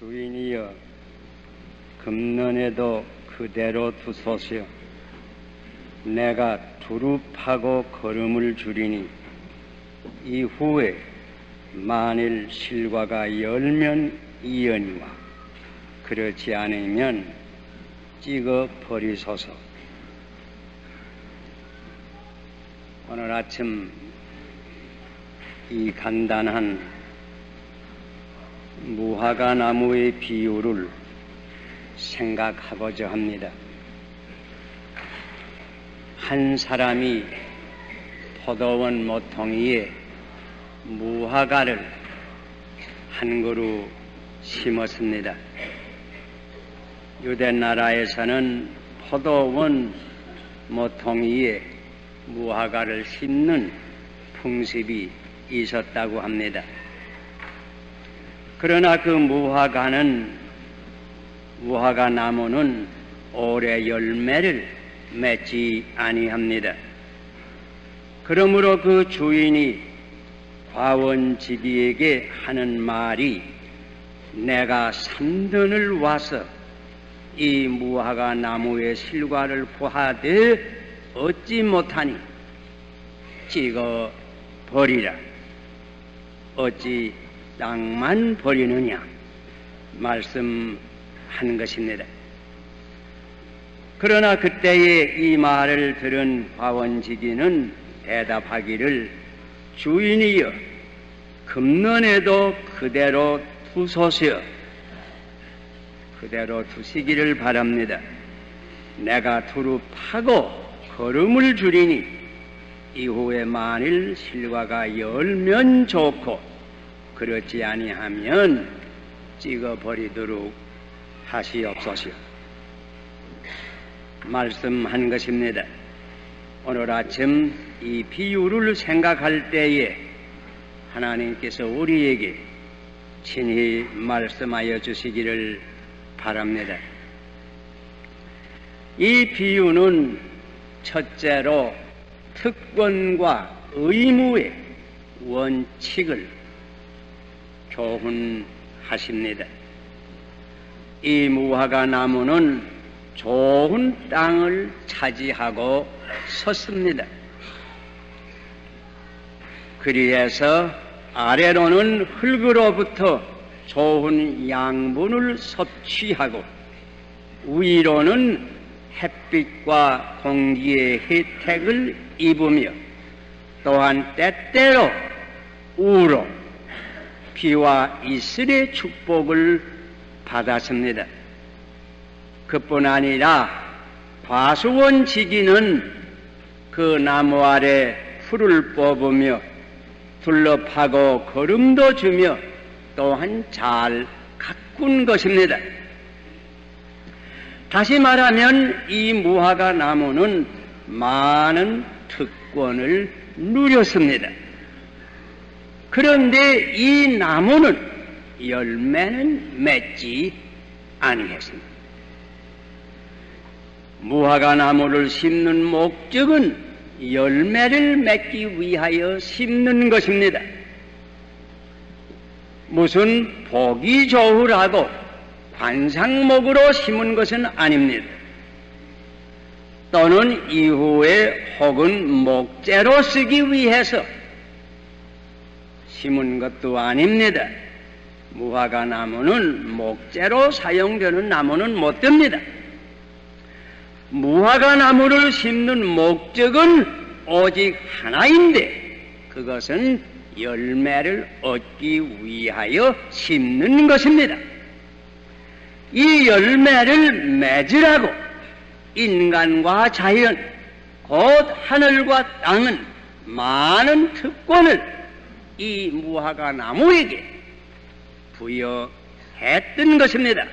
주인이여 금년에도 그대로 두소서. 내가 두릅하고 걸음을 줄이니 이후에 만일 실과가 열면 이연이와 그렇지 않으면 찍어 버리소서. 오늘 아침 이 간단한 무화과 나무의 비유를 생각하고자 합니다. 한 사람이 포도원 모퉁이에 무화과를 한 그루 심었습니다. 유대 나라에서는 포도원 모퉁이에 무화과를 심는 풍습이 있었다고 합니다. 그러나 그 무화과 나무는 오래 열매를 맺지 아니합니다. 그러므로 그 주인이 과원지기에게 하는 말이 내가 3년을 와서 이 무화과 나무의 실과를 보하되 얻지 못하니 찍어 버리라. 어찌 땅만 버리느냐 말씀한 것입니다. 그러나 그때에 이 말을 들은 과원지기는 대답하기를 주인이여 금년에도 그대로 두소서. 그대로 두시기를 바랍니다. 내가 두릅하고 걸음을 줄이니 이후에 만일 실과가 열면 좋고 그렇지 아니하면 찍어버리도록 하시옵소서. 말씀한 것입니다. 오늘 아침 이 비유를 생각할 때에 하나님께서 우리에게 친히 말씀하여 주시기를 바랍니다. 이 비유는 첫째로 특권과 의무의 원칙을 교훈하십니다. 이 무화과 나무는 좋은 땅을 차지하고 섰습니다. 그리해서 아래로는 흙으로부터 좋은 양분을 섭취하고 위로는 햇빛과 공기의 혜택을 입으며 또한 때때로 우로 비와 이슬의 축복을 받았습니다. 그뿐 아니라 과수원 지기는 그 나무 아래 풀을 뽑으며 둘러파고 거름도 주며 또한 잘 가꾼 것입니다. 다시 말하면 이 무화과 나무는 많은 특권을 누렸습니다. 그런데 이 나무는 열매는 맺지 아니했습니다. 무화과 나무를 심는 목적은 열매를 맺기 위하여 심는 것입니다. 무슨 보기 좋으라고 관상목으로 심은 것은 아닙니다. 또는 이후에 혹은 목재로 쓰기 위해서 심은 것도 아닙니다. 무화과 나무는 목재로 사용되는 나무는 못 됩니다. 무화과 나무를 심는 목적은 오직 하나인데 그것은 열매를 얻기 위하여 심는 것입니다. 이 열매를 맺으라고 인간과 자연, 곧 하늘과 땅은 많은 특권을 이 무화과 나무에게 부여했던 것입니다.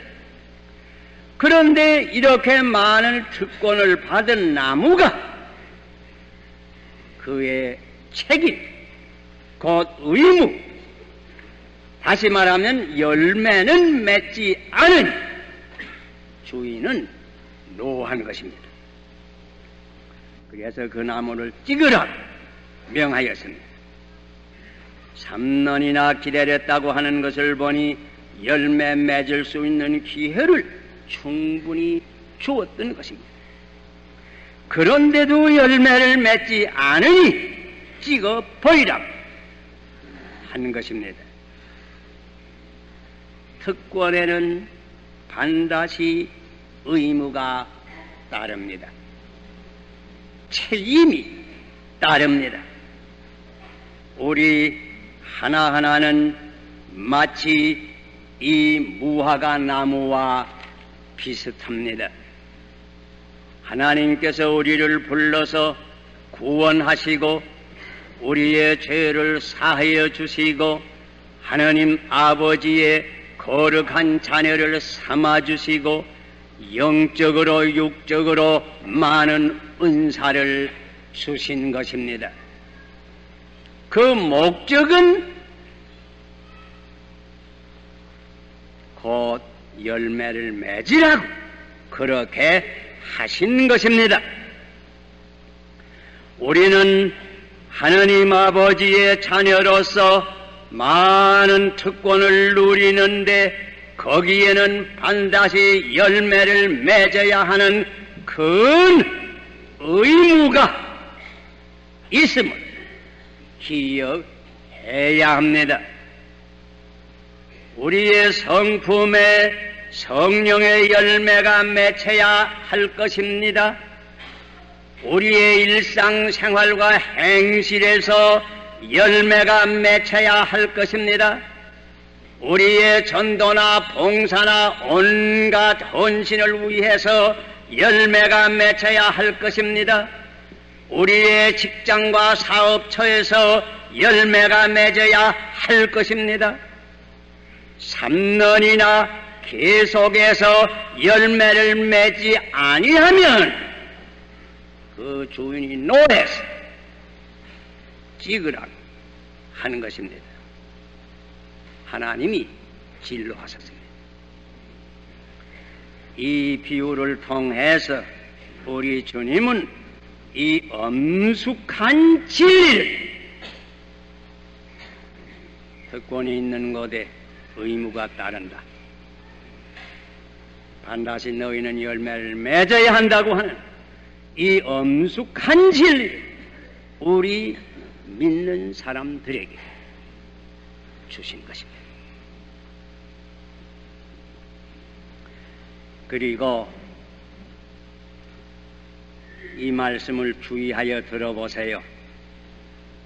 그런데 이렇게 많은 특권을 받은 나무가 그의 책임, 곧 의무, 다시 말하면 열매는 맺지 않으니 주인은 노한 것입니다. 그래서 그 나무를 찍으라 명하였습니다. 3년이나 기다렸다고 하는 것을 보니 열매 맺을 수 있는 기회를 충분히 주었던 것입니다. 그런데도 열매를 맺지 않으니 찍어버리라고 한 것입니다. 특권에는 반드시 의무가 따릅니다. 책임이 따릅니다. 우리 하나하나는 마치 이 무화과 나무와 비슷합니다. 하나님께서 우리를 불러서 구원하시고 우리의 죄를 사하여 주시고 하나님 아버지의 거룩한 자녀를 삼아주시고 영적으로 육적으로 많은 은사를 주신 것입니다. 그 목적은 곧 열매를 맺으라고 그렇게 하신 것입니다. 우리는 하나님 아버지의 자녀로서 많은 특권을 누리는데 거기에는 반드시 열매를 맺어야 하는 큰 의무가 있음을 기억해야 합니다. 우리의 성품에 성령의 열매가 맺혀야 할 것입니다. 우리의 일상생활과 행실에서 열매가 맺혀야 할 것입니다. 우리의 전도나 봉사나 온갖 헌신을 위해서 열매가 맺혀야 할 것입니다. 우리의 직장과 사업처에서 열매가 맺어야 할 것입니다. 3년이나 계속해서 열매를 맺지 아니하면 그 주인이 노해서 찍으라고 하는 것입니다. 하나님이 진로하셨습니다. 이 비유를 통해서 우리 주님은 이 엄숙한 진리를 특권이 있는 곳에 의무가 따른다. 반드시 너희는 열매를 맺어야 한다고 하는 이 엄숙한 진리를 우리 믿는 사람들에게 주신 것입니다. 그리고 이 말씀을 주의하여 들어보세요.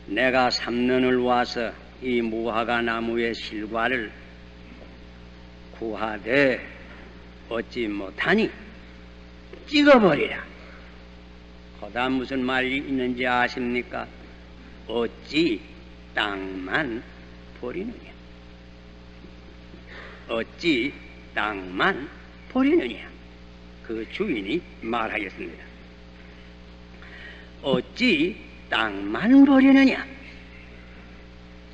내가 3년을 와서 이 무화과 나무의 실과를 구하되 얻지 못하니 찍어버리라. 거다 무슨 말이 있는지 아십니까? 어찌 땅만 버리느냐? 어찌 땅만 버리느냐? 그 주인이 말하였습니다. 어찌 땅만 버리느냐?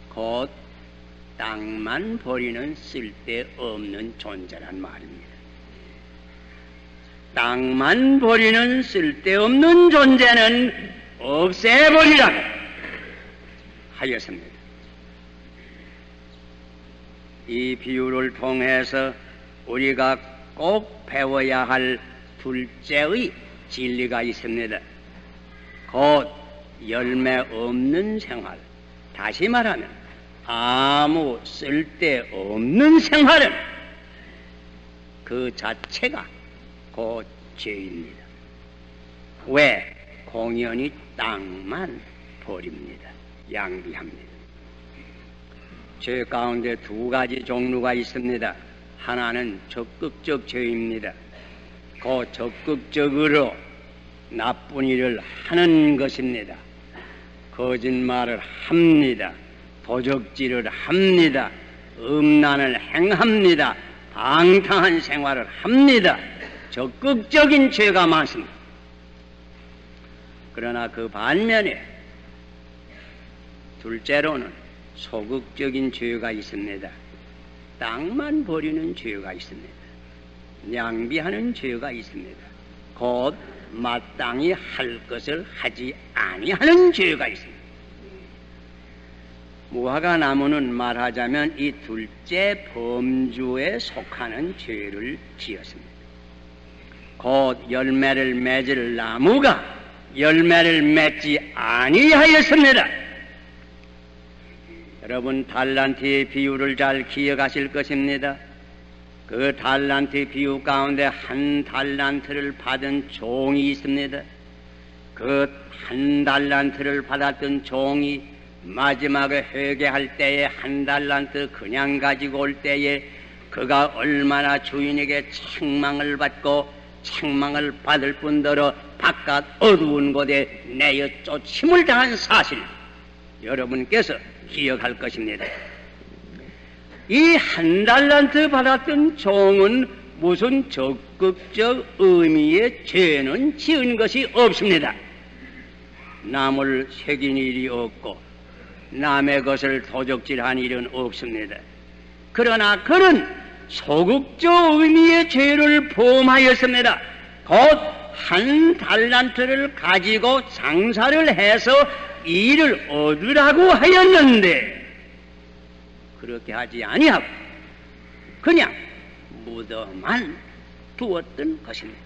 곧 땅만 버리는 쓸데없는 존재란 말입니다. 땅만 버리는 쓸데없는 존재는 없애버리라고 하였습니다. 이 비유를 통해서 우리가 꼭 배워야 할 둘째의 진리가 있습니다. 곧 열매 없는 생활, 다시 말하면 아무 쓸데없는 생활은 그 자체가 곧 죄입니다. 왜? 공연히 땅만 버립니다. 양비합니다. 죄 가운데 두 가지 종류가 있습니다. 하나는 적극적 죄입니다. 그 적극적으로 나쁜 일을 하는 것입니다. 거짓말을 합니다. 도적질을 합니다. 음란을 행합니다. 방탕한 생활을 합니다. 적극적인 죄가 많습니다. 그러나 그 반면에 둘째로는 소극적인 죄가 있습니다. 땅만 버리는 죄가 있습니다. 낭비하는 죄가 있습니다. 곧 마땅히 할 것을 하지 아니하는 죄가 있습니다. 무화과 나무는 말하자면 이 둘째 범주에 속하는 죄를 지었습니다. 곧 열매를 맺을 나무가 열매를 맺지 아니하였습니다. 여러분, 달란트의 비유를 잘 기억하실 것입니다. 그 달란트 비유 가운데 한 달란트를 받은 종이 있습니다. 그 한 달란트를 받았던 종이 마지막에 회개할 때에 한 달란트 그냥 가지고 올 때에 그가 얼마나 주인에게 책망을 받고 책망을 받을 뿐더러 바깥 어두운 곳에 내어 쫓임을 당한 사실, 여러분께서 기억할 것입니다. 이 한 달란트 받았던 종은 무슨 적극적 의미의 죄는 지은 것이 없습니다. 남을 새긴 일이 없고 남의 것을 도적질한 일은 없습니다. 그러나 그는 소극적 의미의 죄를 범하였습니다. 곧 한 달란트를 가지고 장사를 해서 일을 얻으라고 하였는데 그렇게 하지 아니하고 그냥 묻어만 두었던 것입니다.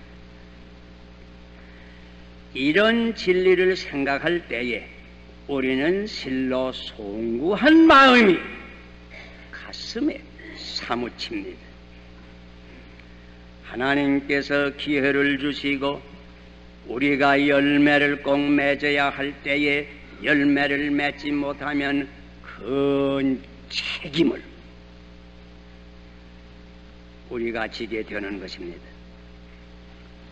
이런 진리를 생각할 때에 우리는 실로 송구한 마음이 가슴에 사무칩니다. 하나님께서 기회를 주시고 우리가 열매를 꼭 맺어야 할 때에 열매를 맺지 못하면 큰 책임을 우리가 지게 되는 것입니다.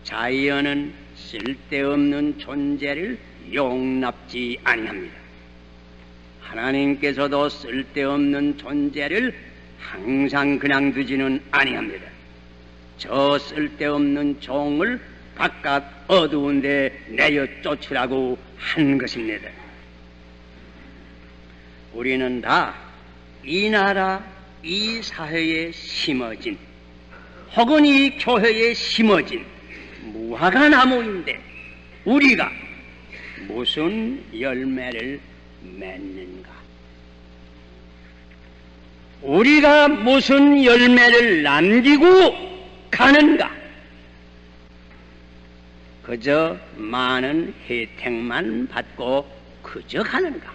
자연은 쓸데없는 존재를 용납지 아니합니다. 하나님께서도 쓸데없는 존재를 항상 그냥 두지는 아니합니다. 저 쓸데없는 종을 바깥 어두운 데 내어 쫓으라고 한 것입니다. 우리는 다 이 나라, 이 사회에 심어진 혹은 이 교회에 심어진 무화과 나무인데 우리가 무슨 열매를 맺는가? 우리가 무슨 열매를 남기고 가는가? 그저 많은 혜택만 받고 그저 가는가?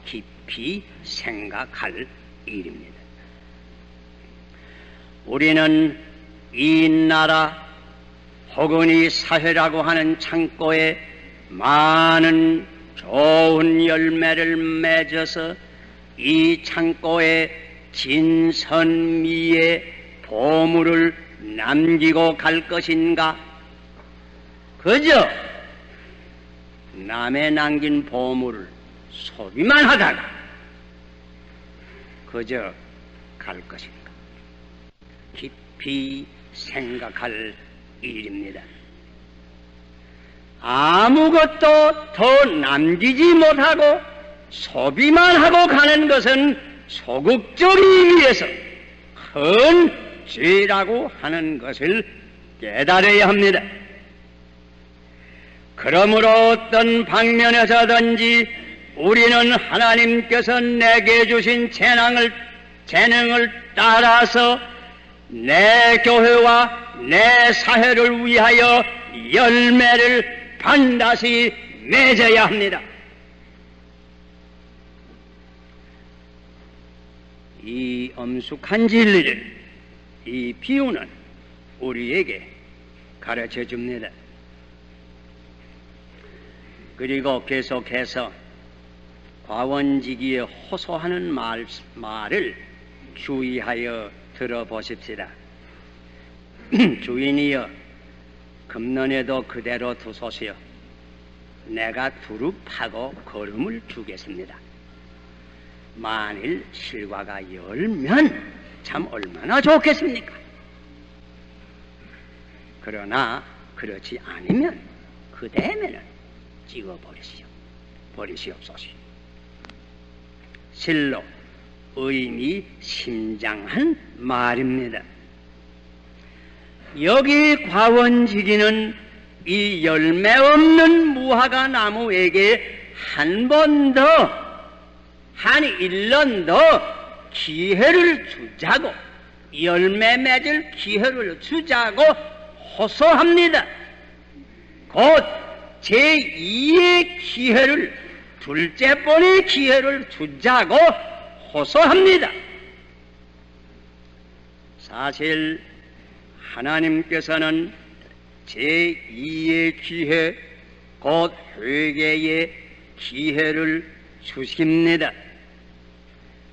깊이 생각할 일입니다. 우리는 이 나라 혹은 이 사회라고 하는 창고에 많은 좋은 열매를 맺어서 이 창고에 진선미의 보물을 남기고 갈 것인가? 그저 남의 남긴 보물을 소비만 하다가 그저 갈 것인가? 깊이 생각할 일입니다. 아무것도 더 남기지 못하고 소비만 하고 가는 것은 소극적 의미에서 큰 죄라고 하는 것을 깨달아야 합니다. 그러므로 어떤 방면에서든지 우리는 하나님께서 내게 주신 재능을 따라서 내 교회와 내 사회를 위하여 열매를 반드시 맺어야 합니다. 이 엄숙한 진리를 이 비유는 우리에게 가르쳐 줍니다. 그리고 계속해서 과원지기에 호소하는 말을 주의하여 들어보십시다. 주인이여, 금년에도 그대로 두소시오. 내가 두루 파고 거름을 주겠습니다. 만일 실과가 열면 참 얼마나 좋겠습니까? 그러나 그렇지 않으면 그 다음에는 버리시옵소서. 실로 의미 심장한 말입니다. 여기 과원지기는 이 열매 없는 무화과 나무에게 한 번 한 1년 더 기회를 주자고, 열매 맺을 기회를 주자고 호소합니다. 곧 제2의 기회를, 둘째 번의 기회를 주자고 호소합니다. 사실 하나님께서는 제2의 기회, 곧 회개의 기회를 주십니다.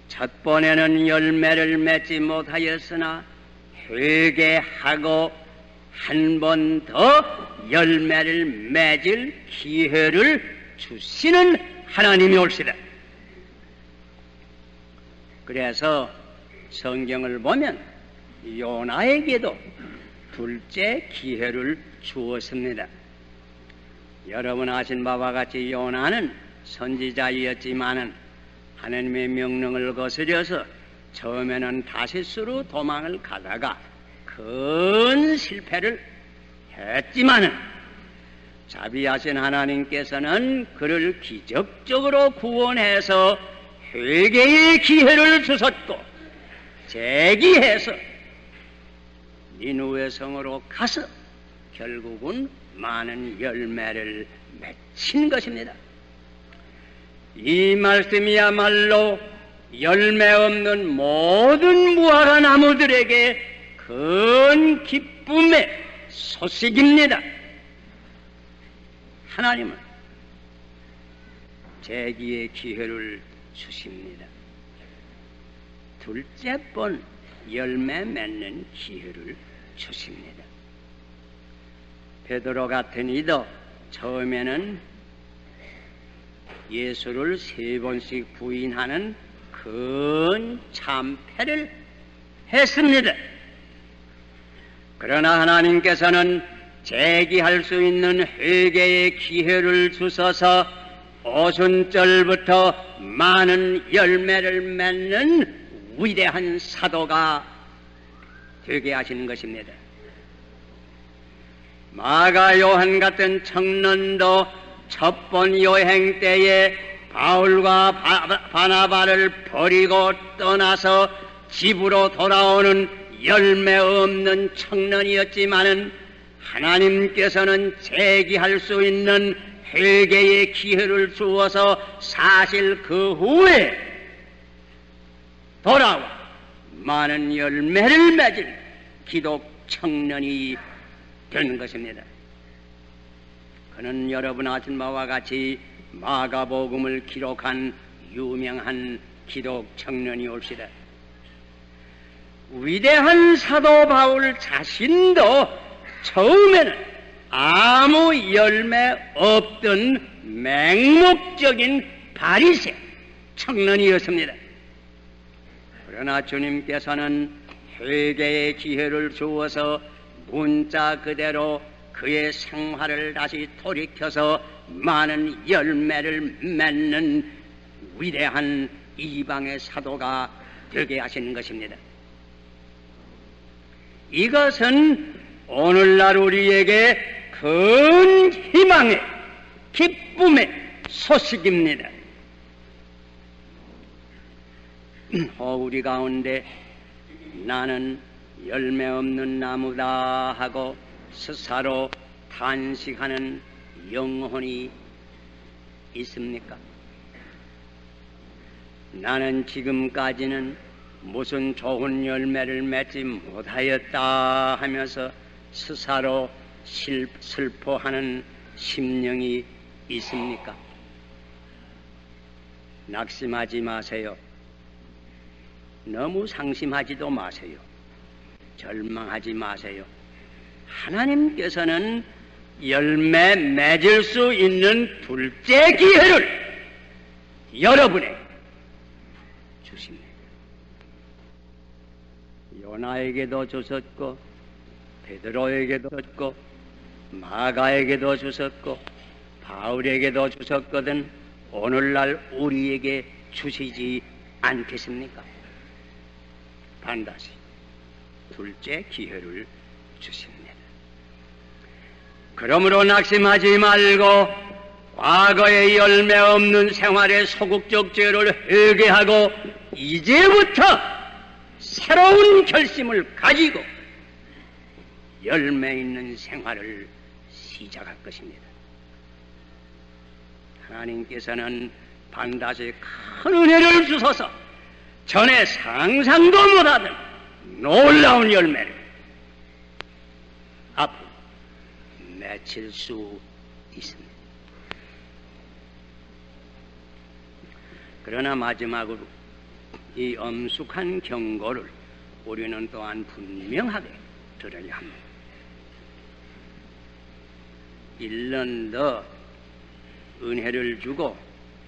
첫 번에는 열매를 맺지 못하였으나 회개하고 한 번 더 열매를 맺을 기회를 주시는 하나님이 올시다. 그래서 성경을 보면 요나에게도 둘째 기회를 주었습니다. 여러분 아신 바와 같이 요나는 선지자이었지만은 하나님의 명령을 거스려서 처음에는 다시스로 도망을 가다가 큰 실패를 했지만은 자비하신 하나님께서는 그를 기적적으로 구원해서 회개의 기회를 주셨고 재기해서 니느웨 성으로 가서 결국은 많은 열매를 맺힌 것입니다. 이 말씀이야말로 열매 없는 모든 무화과 나무들에게 큰 기쁨의 소식입니다. 하나님은 재기의 기회를 주십니다. 둘째 번 열매 맺는 기회를 주십니다. 베드로 같은 이도 처음에는 예수를 3번씩 부인하는 큰 참패를 했습니다. 그러나 하나님께서는 재기할 수 있는 회개의 기회를 주셔서 오순절부터 많은 열매를 맺는 위대한 사도가 되게 하시는 것입니다. 마가 요한 같은 청년도 첫 번 여행 때에 바울과 바나바를 버리고 떠나서 집으로 돌아오는 열매 없는 청년이었지만은 하나님께서는 재기할 수 있는 회개의 기회를 주어서 사실 그 후에 돌아와 많은 열매를 맺은 기독 청년이 되는 것입니다. 그는 여러분 아신 바와 같이 마가복음을 기록한 유명한 기독 청년이 옵시다. 위대한 사도 바울 자신도 처음에는 아무 열매 없던 맹목적인 바리새 청년이었습니다. 그러나 주님께서는 회개의 기회를 주어서 문자 그대로 그의 생활을 다시 돌이켜서 많은 열매를 맺는 위대한 이방의 사도가 되게 하시는 것입니다. 이것은 오늘날 우리에게 큰 희망의 기쁨의 소식입니다. 우리 가운데 나는 열매 없는 나무다 하고 스스로 탄식하는 영혼이 있습니까? 나는 지금까지는 무슨 좋은 열매를 맺지 못하였다 하면서 스스로 슬퍼하는 심령이 있습니까? 낙심하지 마세요. 너무 상심하지도 마세요. 절망하지 마세요. 하나님께서는 열매 맺을 수 있는 둘째 기회를 여러분에게 주십니다. 요나에게도 주셨고 베드로에게도 주셨고 마가에게도 주셨고 바울에게도 주셨거든 오늘날 우리에게 주시지 않겠습니까? 반드시 둘째 기회를 주십니다. 그러므로 낙심하지 말고 과거의 열매 없는 생활의 소극적 죄를 회개하고 이제부터 새로운 결심을 가지고 열매 있는 생활을 시작할 것입니다. 하나님께서는 반드시 큰 은혜를 주셔서 전에 상상도 못하던 놀라운 열매를 앞으로 맺힐 수 있습니다. 그러나 마지막으로 이 엄숙한 경고를 우리는 또한 분명하게 들어야 합니다. 1년 더 은혜를 주고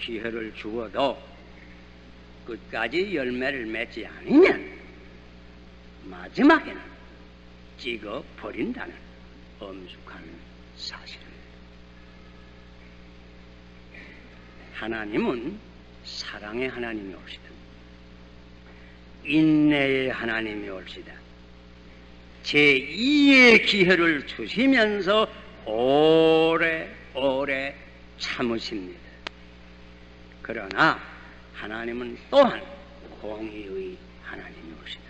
기회를 주어도 끝까지 열매를 맺지 않으면 마지막에는 찍어버린다는 엄숙한 사실입니다. 하나님은 사랑의 하나님이 옵시다. 인내의 하나님이 옵시다. 제2의 기회를 주시면서 오래오래 참으십니다. 그러나 하나님은 또한 공의의 하나님이 옵시다.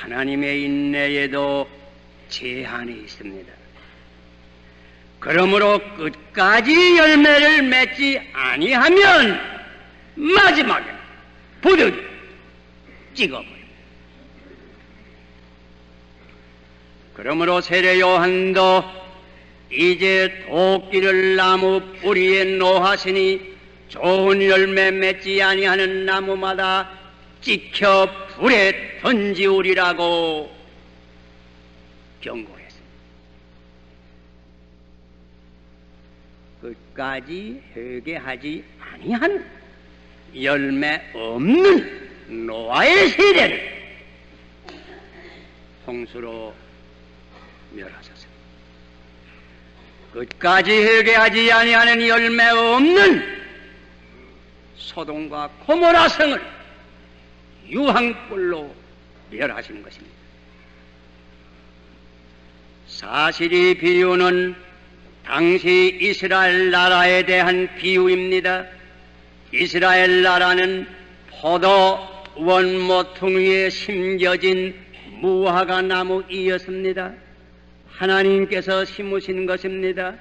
하나님의 인내에도 제한이 있습니다. 그러므로 끝까지 열매를 맺지 아니하면 마지막에 부득이 찍어버립니다. 그러므로 세례 요한도 이제 도끼를 나무 뿌리에 놓으시니 좋은 열매 맺지 아니하는 나무마다 찍혀 불에 던지우리라고 경고했습니다. 끝까지 회개하지 아니한 열매 없는 노아의 세대를 홍수로 멸하셨습니다. 끝까지 회개하지 아니하는 열매 없는 소돔과 고모라 성을 유황불로 멸하시는 것입니다. 사실 이 비유는 당시 이스라엘 나라에 대한 비유입니다. 이스라엘 나라는 포도 원모퉁이에 심겨진 무화과 나무이었습니다. 하나님께서 심으신 것입니다.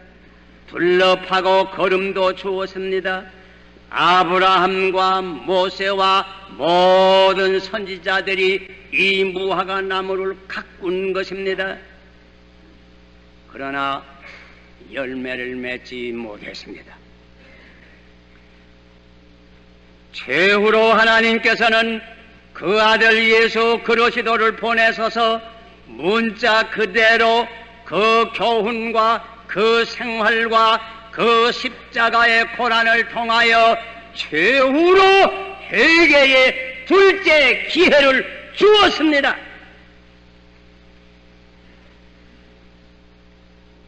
둘러파고 거름도 주었습니다. 아브라함과 모세와 모든 선지자들이 이 무화과 나무를 가꾼 것입니다. 그러나 열매를 맺지 못했습니다. 최후로 하나님께서는 그 아들 예수 그리스도를 보내셔서 문자 그대로 그 교훈과 그 생활과 그 십자가의 고난을 통하여 최후로 회개의 둘째 기회를 주었습니다.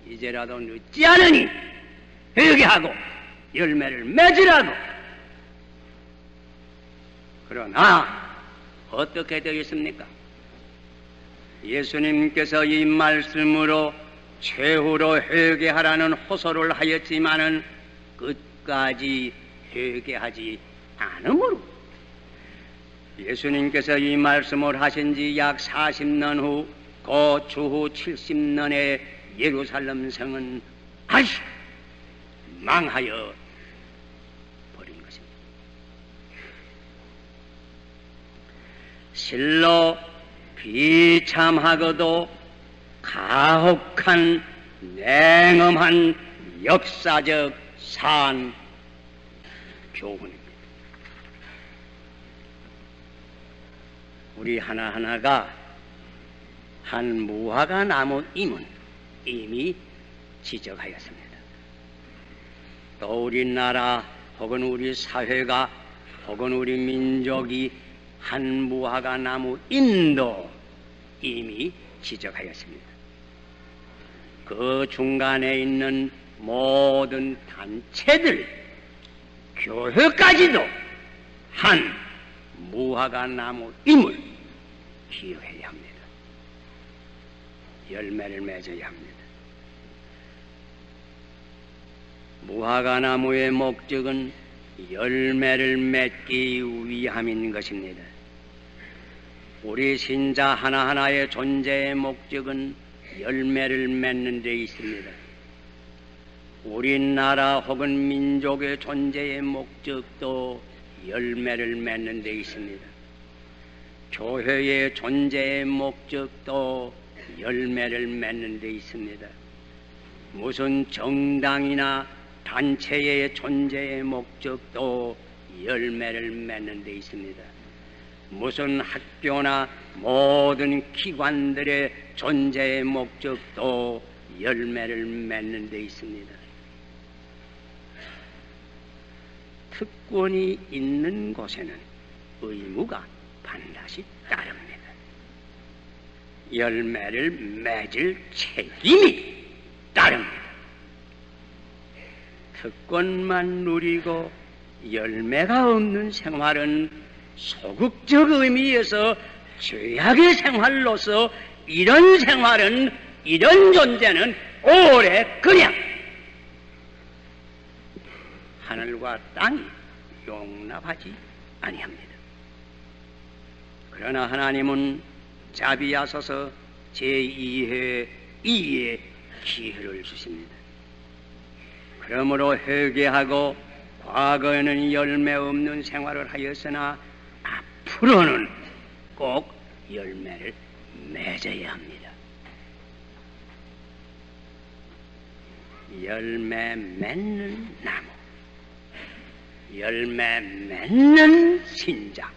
이제라도 늦지 않으니 회개하고 열매를 맺으라고. 그러나 어떻게 되겠습니까? 예수님께서 이 말씀으로 최후로 회개하라는 호소를 하였지만은 끝까지 회개하지 않으므로 예수님께서 이 말씀을 하신 지 약 40년 후 그 주후 70년에 예루살렘 성은 다시 망하여 버린 것입니다. 실로 비참하고도 가혹한 냉엄한 역사적 산 교훈입니다. 우리 하나하나가 한 무화과 나무임은 이미 지적하였습니다. 또 우리나라 혹은 우리 사회가 혹은 우리 민족이 한 무화과 나무임도 이미 지적하였습니다. 그 중간에 있는 모든 단체들, 교회까지도 한 무화과 나무임을 기여해야 합니다. 열매를 맺어야 합니다. 무화과나무의 목적은 열매를 맺기 위함인 것입니다. 우리 신자 하나하나의 존재의 목적은 열매를 맺는 데 있습니다. 우리나라 혹은 민족의 존재의 목적도 열매를 맺는 데 있습니다. 교회의 존재의 목적도 열매를 맺는 데 있습니다. 무슨 정당이나 단체의 존재의 목적도 열매를 맺는 데 있습니다. 무슨 학교나 모든 기관들의 존재의 목적도 열매를 맺는 데 있습니다. 특권이 있는 곳에는 의무가 반드시 따릅니다. 열매를 맺을 책임이 따릅니다. 특권만 누리고 열매가 없는 생활은 소극적 의미에서 죄악의 생활로서 이런 생활은, 이런 존재는 오래 그냥 하늘과 땅이 용납하지 아니합니다. 그러나 하나님은 자비하소서 제2회 2의 기회를 주십니다. 그러므로 회개하고 과거에는 열매 없는 생활을 하였으나 앞으로는 꼭 열매를 맺어야 합니다. 열매 맺는 나무, 열매 맺는 신자,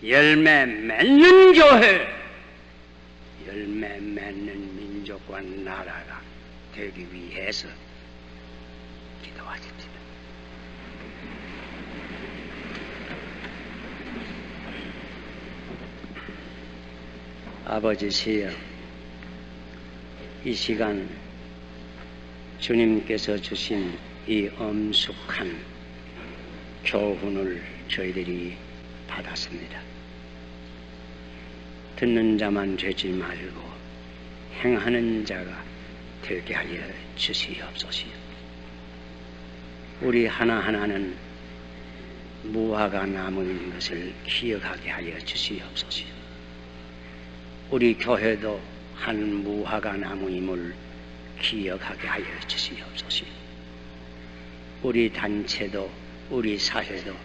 열매 맺는 교회, 열매 맺는 민족과 나라가 되기 위해서 기도하십시다. 아버지시여, 이 시간 주님께서 주신 이 엄숙한 교훈을 저희들이 받았습니다. 듣는 자만 되지 말고 행하는 자가 되게 하여 주시옵소서. 우리 하나하나는 무화과 나무인 것을 기억하게 하여 주시옵소서. 우리 교회도 한 무화과 나무임을 기억하게 하여 주시옵소서. 우리 단체도, 우리 사회도,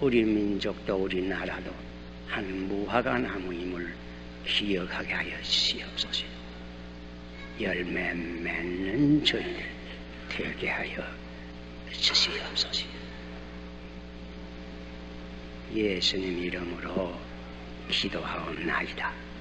우리 민족도, 우리 나라도 한 무화과 나무임을 기억하게 하여 주시옵소서. 열매 맺는 저희들 되게 하여 주시옵소서. 예수님 이름으로 기도하옵나이다.